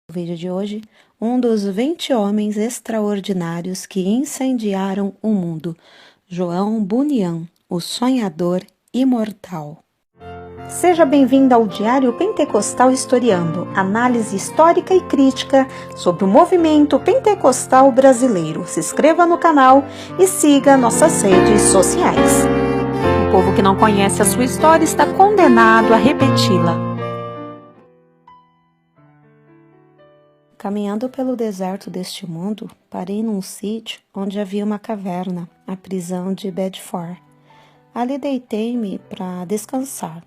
No vídeo de hoje, um dos 20 homens extraordinários que incendiaram o mundo, João Bunyan, o sonhador imortal. Seja bem-vindo ao Diário Pentecostal Historiando, análise histórica e crítica sobre o movimento pentecostal brasileiro. Se inscreva no canal e siga nossas redes sociais. O povo que não conhece a sua história está condenado a repeti-la. Caminhando pelo deserto deste mundo, parei num sítio onde havia uma caverna, a prisão de Bedford. Ali deitei-me para descansar.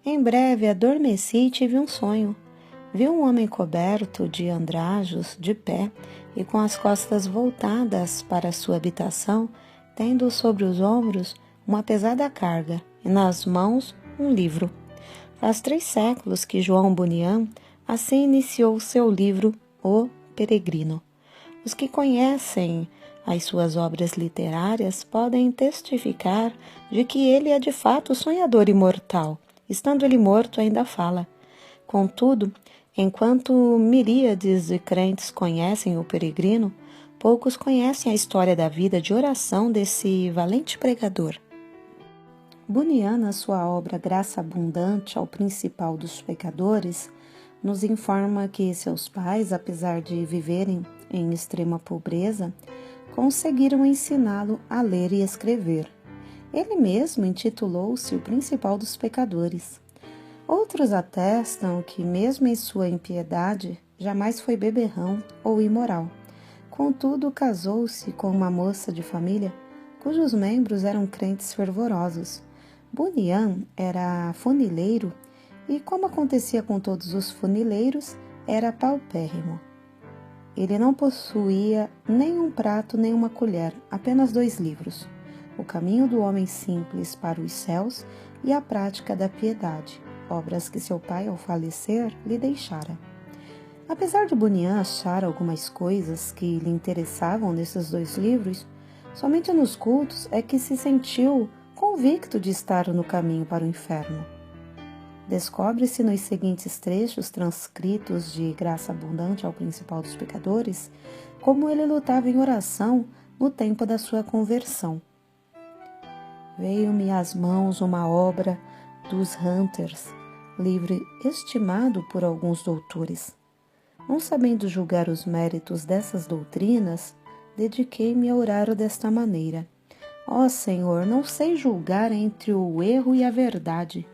Em breve adormeci e tive um sonho. Vi um homem coberto de andrajos, de pé e com as costas voltadas para sua habitação, tendo sobre os ombros uma pesada carga e nas mãos um livro. Faz 3 séculos que João Bunyan assim iniciou seu livro O Peregrino. Os que conhecem as suas obras literárias podem testificar de que ele é de fato o sonhador imortal. Estando ele morto, ainda fala. Contudo, enquanto miríades de crentes conhecem o Peregrino, poucos conhecem a história da vida de oração desse valente pregador. Bunyan, na sua obra Graça Abundante ao Principal dos Pecadores, nos informa que seus pais, apesar de viverem em extrema pobreza, conseguiram ensiná-lo a ler e escrever. Ele mesmo intitulou-se o principal dos pecadores. Outros atestam que, mesmo em sua impiedade, jamais foi beberrão ou imoral. Contudo, casou-se com uma moça de família cujos membros eram crentes fervorosos. Bunyan era funileiro e, como acontecia com todos os funileiros, era paupérrimo. Ele não possuía nem um prato nem uma colher, apenas 2 livros: O Caminho do Homem Simples para os Céus e A Prática da Piedade, obras que seu pai, ao falecer, lhe deixara. Apesar de Bunyan achar algumas coisas que lhe interessavam nesses 2 livros, somente nos cultos é que se sentiu convicto de estar no caminho para o inferno. Descobre-se nos seguintes trechos transcritos de Graça Abundante ao Principal dos Pecadores como ele lutava em oração no tempo da sua conversão. Veio-me às mãos uma obra dos Hunters, livro estimado por alguns doutores. Não sabendo julgar os méritos dessas doutrinas, dediquei-me a orar desta maneira: Ó Senhor, não sei julgar entre o erro e a verdade.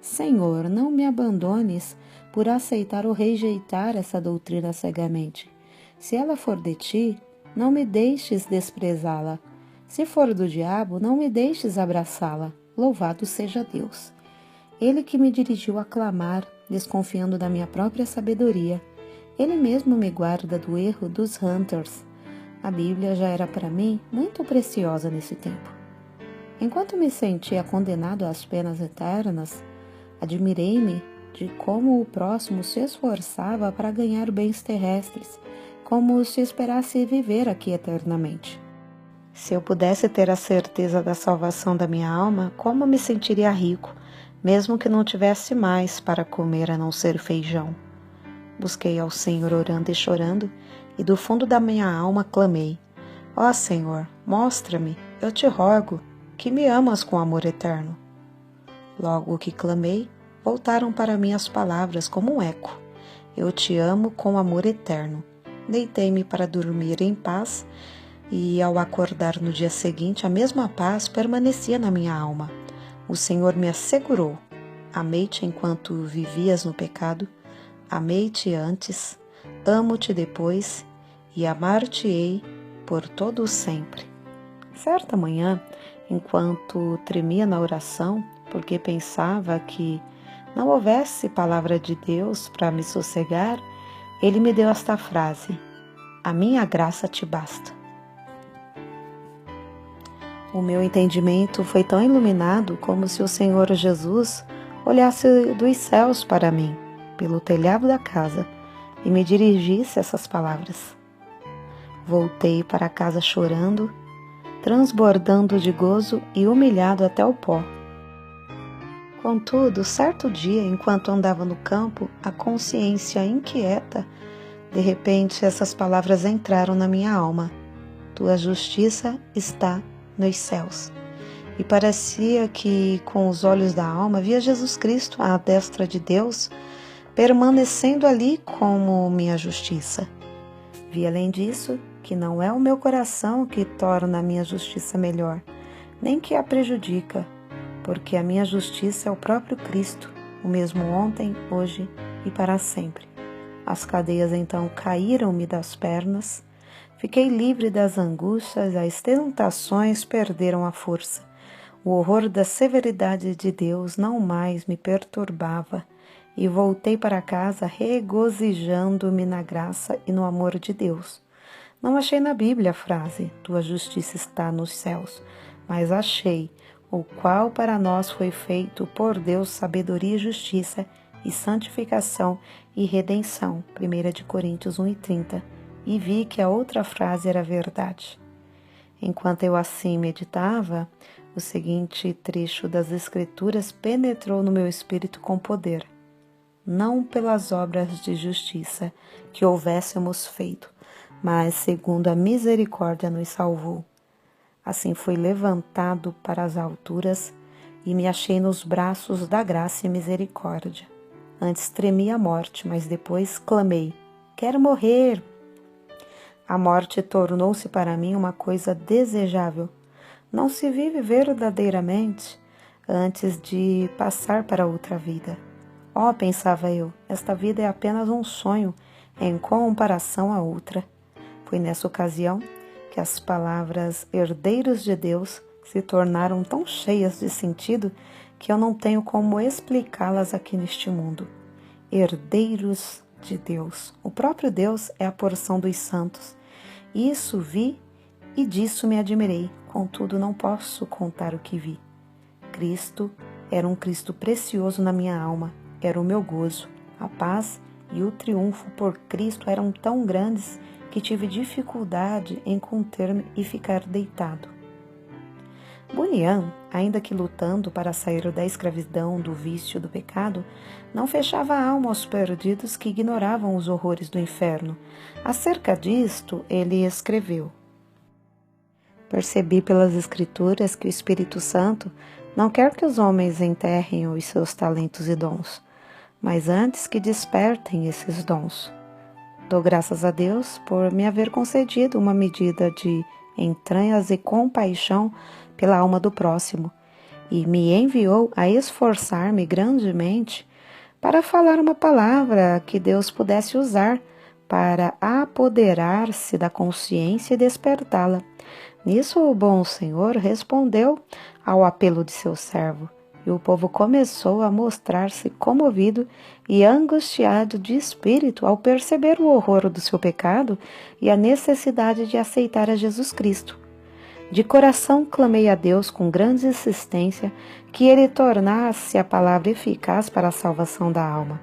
Senhor, não me abandones por aceitar ou rejeitar essa doutrina cegamente. Se ela for de ti, não me deixes desprezá-la. Se for do diabo, não me deixes abraçá-la. Louvado seja Deus. Ele que me dirigiu a clamar, desconfiando da minha própria sabedoria. Ele mesmo me guarda do erro dos Hunters. A Bíblia já era para mim muito preciosa nesse tempo. Enquanto me sentia condenado às penas eternas, admirei-me de como o próximo se esforçava para ganhar bens terrestres, como se esperasse viver aqui eternamente. Se eu pudesse ter a certeza da salvação da minha alma, como me sentiria rico, mesmo que não tivesse mais para comer a não ser feijão. Busquei ao Senhor orando e chorando, e do fundo da minha alma clamei: Ó Senhor, mostra-me, eu te rogo, que me amas com amor eterno. Logo que clamei, voltaram para mim as palavras como um eco: Eu te amo com amor eterno. Deitei-me para dormir em paz, e ao acordar no dia seguinte, a mesma paz permanecia na minha alma. O Senhor me assegurou: Amei-te enquanto vivias no pecado, amei-te antes, amo-te depois, e amar-te-ei por todo o sempre. Certa manhã, enquanto tremia na oração, porque pensava que não houvesse palavra de Deus para me sossegar, ele me deu esta frase: A minha graça te basta. O meu entendimento foi tão iluminado como se o Senhor Jesus olhasse dos céus para mim, pelo telhado da casa, e me dirigisse essas palavras. Voltei para casa chorando, transbordando de gozo e humilhado até o pó. Contudo, certo dia, enquanto andava no campo, a consciência inquieta De repente, essas palavras entraram na minha alma. Tua justiça está nos céus. E parecia que, com os olhos da alma, via Jesus Cristo à destra de Deus, permanecendo ali como minha justiça. Vi, além disso, que não é o meu coração que torna a minha justiça melhor, nem que a prejudica, porque a minha justiça é o próprio Cristo, o mesmo ontem, hoje e para sempre. As cadeias então caíram-me das pernas, fiquei livre das angústias, as tentações perderam a força. O horror da severidade de Deus não mais me perturbava e voltei para casa regozijando-me na graça e no amor de Deus. Não achei na Bíblia a frase, tua justiça está nos céus, mas achei, o qual para nós foi feito por Deus sabedoria e justiça e santificação e redenção, 1 Coríntios 1:30, e vi que a outra frase era verdade. Enquanto eu assim meditava, o seguinte trecho das Escrituras penetrou no meu espírito com poder. Não pelas obras de justiça que houvéssemos feito, mas segundo a misericórdia nos salvou. Assim fui levantado para as alturas e me achei nos braços da graça e misericórdia. Antes tremi a morte, mas depois clamei, quero morrer. A morte tornou-se para mim uma coisa desejável. Não se vive verdadeiramente antes de passar para outra vida. Oh, pensava eu, esta vida é apenas um sonho em comparação à outra. Foi nessa ocasião que as palavras herdeiros de Deus se tornaram tão cheias de sentido que eu não tenho como explicá-las aqui neste mundo. Herdeiros de Deus. O próprio Deus é a porção dos santos. Isso vi e disso me admirei, contudo não posso contar o que vi. Cristo era um Cristo precioso na minha alma, era o meu gozo. A paz e o triunfo por Cristo eram tão grandes que tive dificuldade em conter-me e ficar deitado. Bunyan, ainda que lutando para sair da escravidão, do vício, do pecado, não fechava a alma aos perdidos que ignoravam os horrores do inferno. Acerca disto, ele escreveu: Percebi pelas Escrituras que o Espírito Santo não quer que os homens enterrem os seus talentos e dons, mas antes que despertem esses dons. Dou graças a Deus por me haver concedido uma medida de entranhas e compaixão pela alma do próximo, e me enviou a esforçar-me grandemente para falar uma palavra que Deus pudesse usar para apoderar-se da consciência e despertá-la. Nisso o bom Senhor respondeu ao apelo de seu servo, e o povo começou a mostrar-se comovido e angustiado de espírito ao perceber o horror do seu pecado e a necessidade de aceitar a Jesus Cristo. De coração clamei a Deus com grande insistência que Ele tornasse a palavra eficaz para a salvação da alma.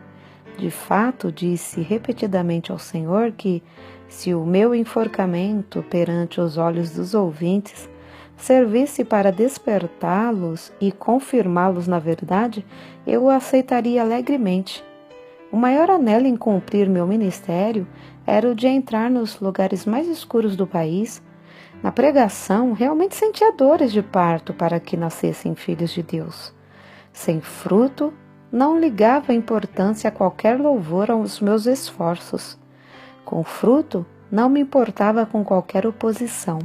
De fato, disse repetidamente ao Senhor que, se o meu enforcamento perante os olhos dos ouvintes servisse para despertá-los e confirmá-los na verdade, eu o aceitaria alegremente. O maior anelo em cumprir meu ministério era o de entrar nos lugares mais escuros do país. Na pregação, realmente sentia dores de parto para que nascessem filhos de Deus. Sem fruto, não ligava importância a qualquer louvor aos meus esforços. Com fruto, não me importava com qualquer oposição.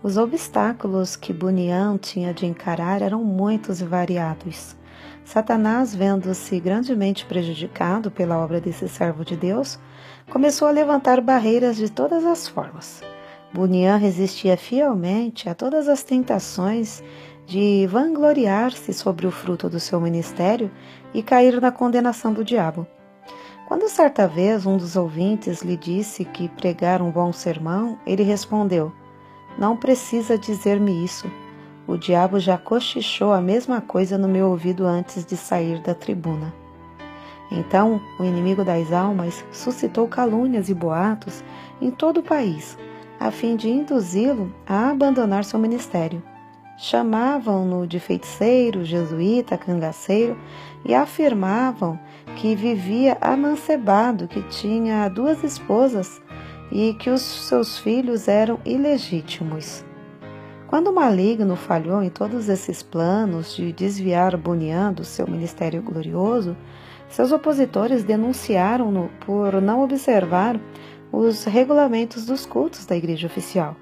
Os obstáculos que Bunyan tinha de encarar eram muitos e variados. Satanás, vendo-se grandemente prejudicado pela obra desse servo de Deus, começou a levantar barreiras de todas as formas. Bunyan resistia fielmente a todas as tentações de vangloriar-se sobre o fruto do seu ministério e cair na condenação do diabo. Quando certa vez um dos ouvintes lhe disse que pregar um bom sermão, ele respondeu: Não precisa dizer-me isso. O diabo já cochichou a mesma coisa no meu ouvido antes de sair da tribuna. Então, o inimigo das almas suscitou calúnias e boatos em todo o país, a fim de induzi-lo a abandonar seu ministério. Chamavam-no de feiticeiro, jesuíta, cangaceiro e afirmavam que vivia amancebado, que tinha 2 esposas e que os seus filhos eram ilegítimos. Quando o maligno falhou em todos esses planos de desviar Bunyan do seu ministério glorioso, seus opositores denunciaram-no por não observar os regulamentos dos cultos da igreja oficial.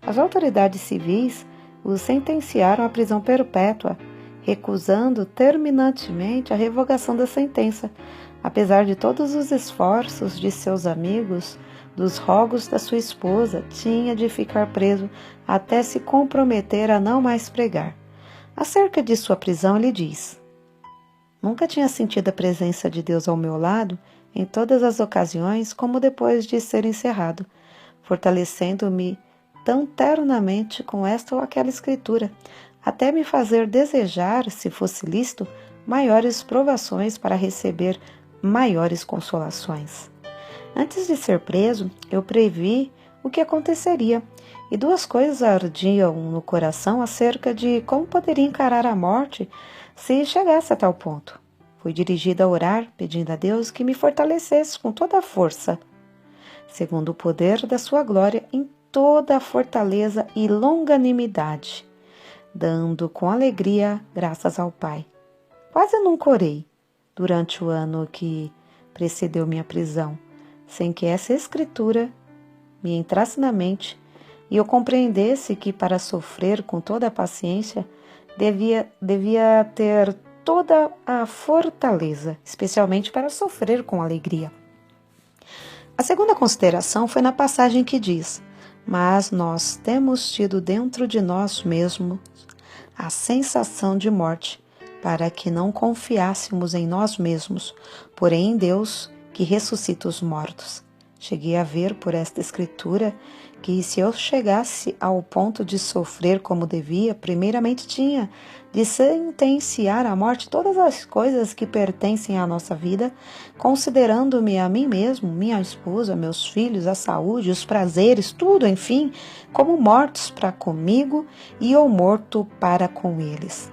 As autoridades civis o sentenciaram à prisão perpétua, recusando terminantemente a revogação da sentença, apesar de todos os esforços de seus amigos, dos rogos da sua esposa, tinha de ficar preso até se comprometer a não mais pregar. Acerca de sua prisão, ele diz: nunca tinha sentido a presença de Deus ao meu lado em todas as ocasiões como depois de ser encerrado, fortalecendo-me tão ternamente com esta ou aquela escritura, até me fazer desejar, se fosse lícito, maiores provações para receber maiores consolações. Antes de ser preso, eu previ o que aconteceria, e 2 coisas ardiam no coração acerca de como poderia encarar a morte se chegasse a tal ponto. Fui dirigida a orar, pedindo a Deus que me fortalecesse com toda a força, segundo o poder da sua glória, em toda a fortaleza e longanimidade, dando com alegria graças ao Pai. Quase nunca orei durante o ano que precedeu minha prisão, sem que essa escritura me entrasse na mente e eu compreendesse que para sofrer com toda a paciência devia ter toda a fortaleza, especialmente para sofrer com alegria. A segunda consideração foi na passagem que diz: mas nós temos tido dentro de nós mesmos a sensação de morte, para que não confiássemos em nós mesmos, porém em Deus, que ressuscita os mortos. Cheguei a ver por esta escritura que se eu chegasse ao ponto de sofrer como devia, primeiramente tinha de sentenciar à morte todas as coisas que pertencem à nossa vida, considerando-me a mim mesmo, minha esposa, meus filhos, a saúde, os prazeres, tudo, enfim, como mortos para comigo e eu morto para com eles.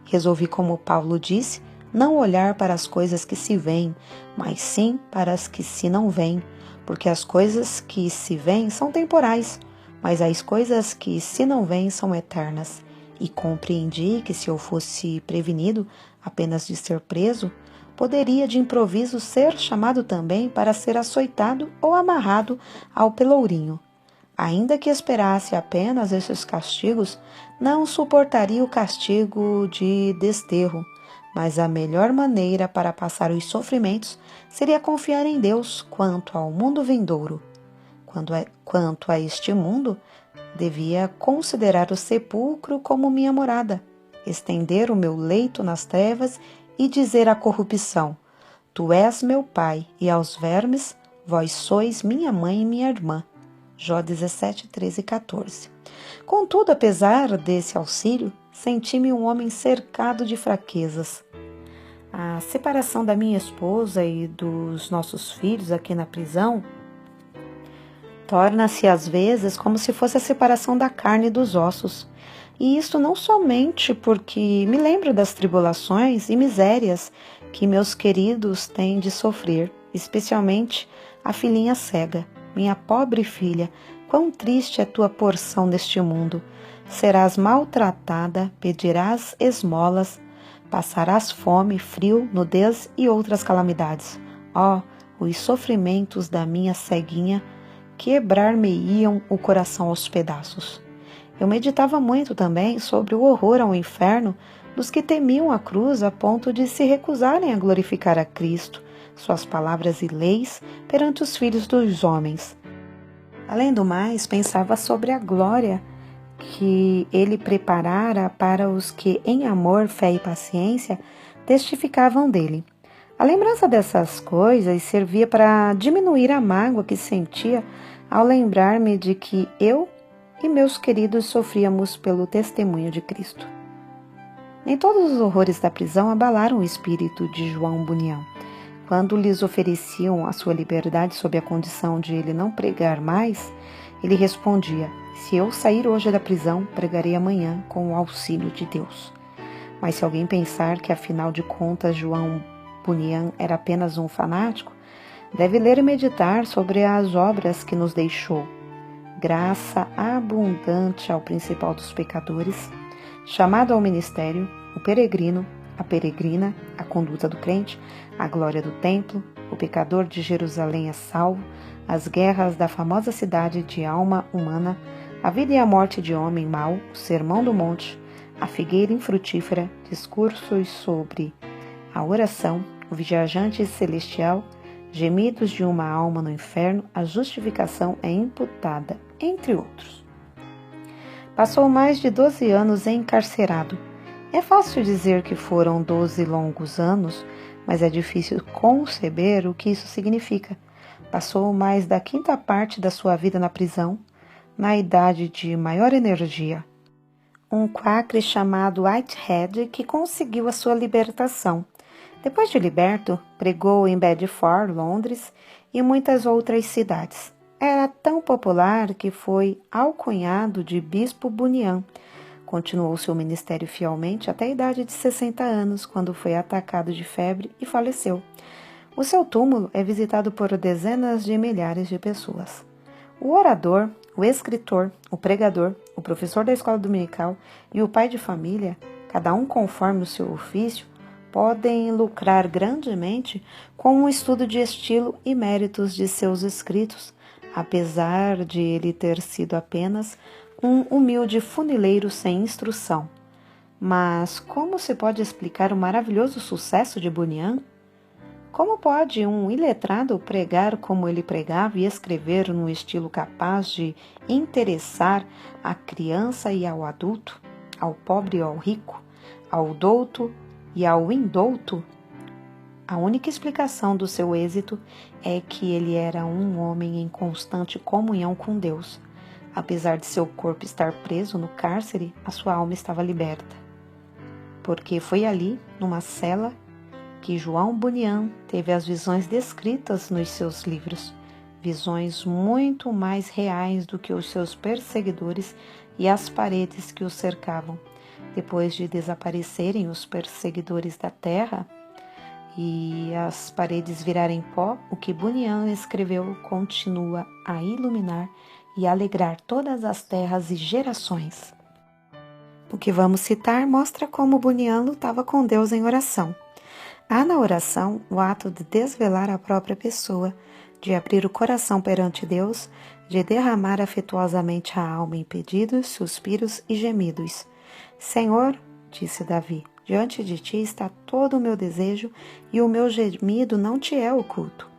Resolvi, como Paulo disse, não olhar para as coisas que se veem, mas sim para as que se não veem, porque as coisas que se veem são temporais, mas as coisas que se não veem são eternas. E compreendi que se eu fosse prevenido apenas de ser preso, poderia de improviso ser chamado também para ser açoitado ou amarrado ao pelourinho. Ainda que esperasse apenas esses castigos, não suportaria o castigo de desterro, mas a melhor maneira para passar os sofrimentos seria confiar em Deus quanto ao mundo vindouro. Quanto a este mundo, devia considerar o sepulcro como minha morada, estender o meu leito nas trevas e dizer à corrupção: Tu és meu pai, e aos vermes, vós sois minha mãe e minha irmã. Jó 17, 13 e 14. Contudo, apesar desse auxílio, senti-me um homem cercado de fraquezas. A separação da minha esposa e dos nossos filhos aqui na prisão torna-se às vezes como se fosse a separação da carne e dos ossos. E isto não somente porque me lembro das tribulações e misérias que meus queridos têm de sofrer, especialmente a filhinha cega. Minha pobre filha, quão triste é tua porção neste mundo. Serás maltratada, pedirás esmolas, passarás fome, frio, nudez e outras calamidades. Oh, os sofrimentos da minha ceguinha quebrar-me-iam o coração aos pedaços. Eu meditava muito também sobre o horror ao inferno dos que temiam a cruz a ponto de se recusarem a glorificar a Cristo, suas palavras e leis perante os filhos dos homens. Além do mais, pensava sobre a glória que ele preparara para os que, em amor, fé e paciência, testificavam dele. A lembrança dessas coisas servia para diminuir a mágoa que sentia ao lembrar-me de que eu e meus queridos sofríamos pelo testemunho de Cristo. Nem todos os horrores da prisão abalaram o espírito de João Bunyan. Quando lhes ofereciam a sua liberdade sob a condição de ele não pregar mais, ele respondia: se eu sair hoje da prisão, pregarei amanhã com o auxílio de Deus. Mas se alguém pensar que, afinal de contas, João Bunyan era apenas um fanático, deve ler e meditar sobre as obras que nos deixou. Graça abundante ao principal dos pecadores, chamado ao ministério, o peregrino, a peregrina, a conduta do crente, a glória do templo, o pecador de Jerusalém é salvo, as guerras da famosa cidade de alma humana, a vida e a morte de homem mau, o sermão do monte, a figueira infrutífera, discursos sobre a oração, o viajante celestial, gemidos de uma alma no inferno, a justificação é imputada, entre outros. Passou mais de 12 anos encarcerado. É fácil dizer que foram 12 longos anos, mas é difícil conceber o que isso significa. Passou mais da quinta parte da sua vida na prisão, na idade de maior energia. Um quacre chamado Whitehead que conseguiu a sua libertação. Depois de liberto, pregou em Bedford, Londres e muitas outras cidades. Era tão popular que foi alcunhado de Bispo Bunyan. Continuou seu ministério fielmente até a idade de 60 anos, quando foi atacado de febre e faleceu. O seu túmulo é visitado por dezenas de milhares de pessoas. O orador, o escritor, o pregador, o professor da escola dominical e o pai de família, cada um conforme o seu ofício, podem lucrar grandemente com o estudo de estilo e méritos de seus escritos, apesar de ele ter sido apenas um humilde funileiro sem instrução. Mas como se pode explicar o maravilhoso sucesso de Bunyan? Como pode um iletrado pregar como ele pregava e escrever num estilo capaz de interessar a criança e ao adulto, ao pobre e ao rico, ao douto e ao indouto? A única explicação do seu êxito é que ele era um homem em constante comunhão com Deus. Apesar de seu corpo estar preso no cárcere, a sua alma estava liberta. Porque foi ali, numa cela, que João Bunyan teve as visões descritas nos seus livros, visões muito mais reais do que os seus perseguidores e as paredes que o cercavam. Depois de desaparecerem os perseguidores da terra e as paredes virarem pó, o que Bunyan escreveu continua a iluminar e alegrar todas as terras e gerações. O que vamos citar mostra como Bunyan lutava com Deus em oração. Há na oração o ato de desvelar a própria pessoa, de abrir o coração perante Deus, de derramar afetuosamente a alma em pedidos, suspiros e gemidos. Senhor, disse Davi, diante de ti está todo o meu desejo e o meu gemido não te é oculto.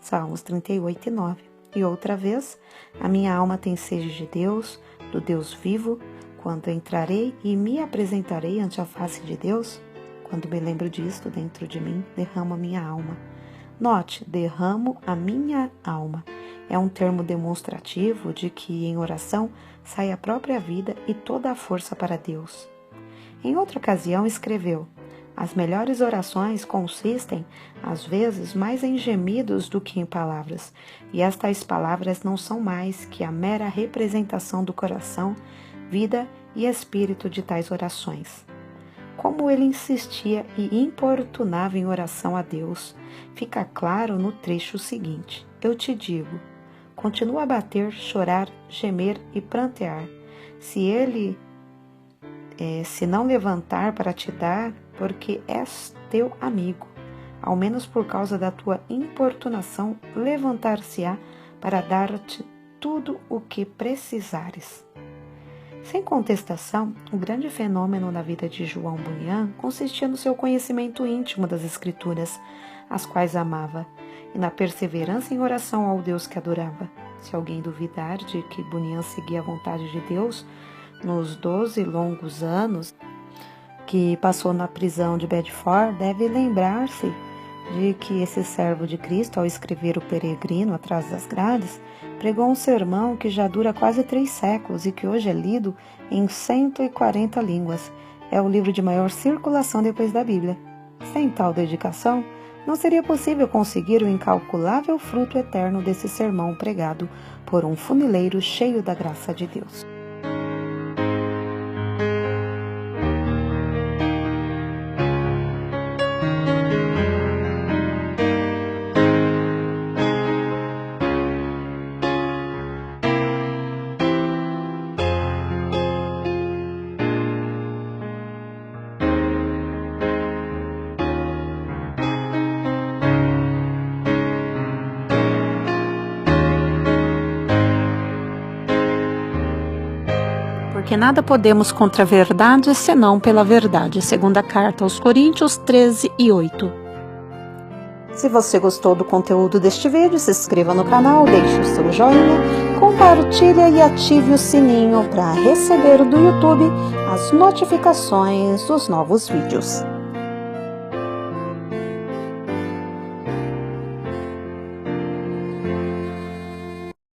Salmos 38:9. E outra vez, a minha alma tem sede de Deus, do Deus vivo, quando entrarei e me apresentarei ante a face de Deus. Quando me lembro disto dentro de mim, derramo a minha alma. Note, derramo a minha alma. É um termo demonstrativo de que em oração sai a própria vida e toda a força para Deus. Em outra ocasião escreveu: as melhores orações consistem, às vezes, mais em gemidos do que em palavras, e estas palavras não são mais que a mera representação do coração, vida e espírito de tais orações. Como ele insistia e importunava em oração a Deus, fica claro no trecho seguinte. Eu te digo, continua a bater, chorar, gemer e prantear. Se ele se não levantar para te dar, porque és teu amigo, ao menos por causa da tua importunação, levantar-se-á para dar-te tudo o que precisares. Sem contestação, o grande fenômeno na vida de João Bunyan consistia no seu conhecimento íntimo das Escrituras, as quais amava, e na perseverança em oração ao Deus que adorava. Se alguém duvidar de que Bunyan seguia a vontade de Deus nos 12 longos anos que passou na prisão de Bedford, deve lembrar-se de que esse servo de Cristo, ao escrever O Peregrino atrás das grades, pregou um sermão que já dura quase 3 séculos e que hoje é lido em 140 línguas. É o livro de maior circulação depois da Bíblia. Sem tal dedicação, não seria possível conseguir o incalculável fruto eterno desse sermão pregado por um funileiro cheio da graça de Deus. porque nada podemos contra a verdade, senão pela verdade. Segunda carta aos Coríntios 13:8. Se você gostou do conteúdo deste vídeo, se inscreva no canal, deixe o seu joinha, compartilhe e ative o sininho para receber do YouTube as notificações dos novos vídeos.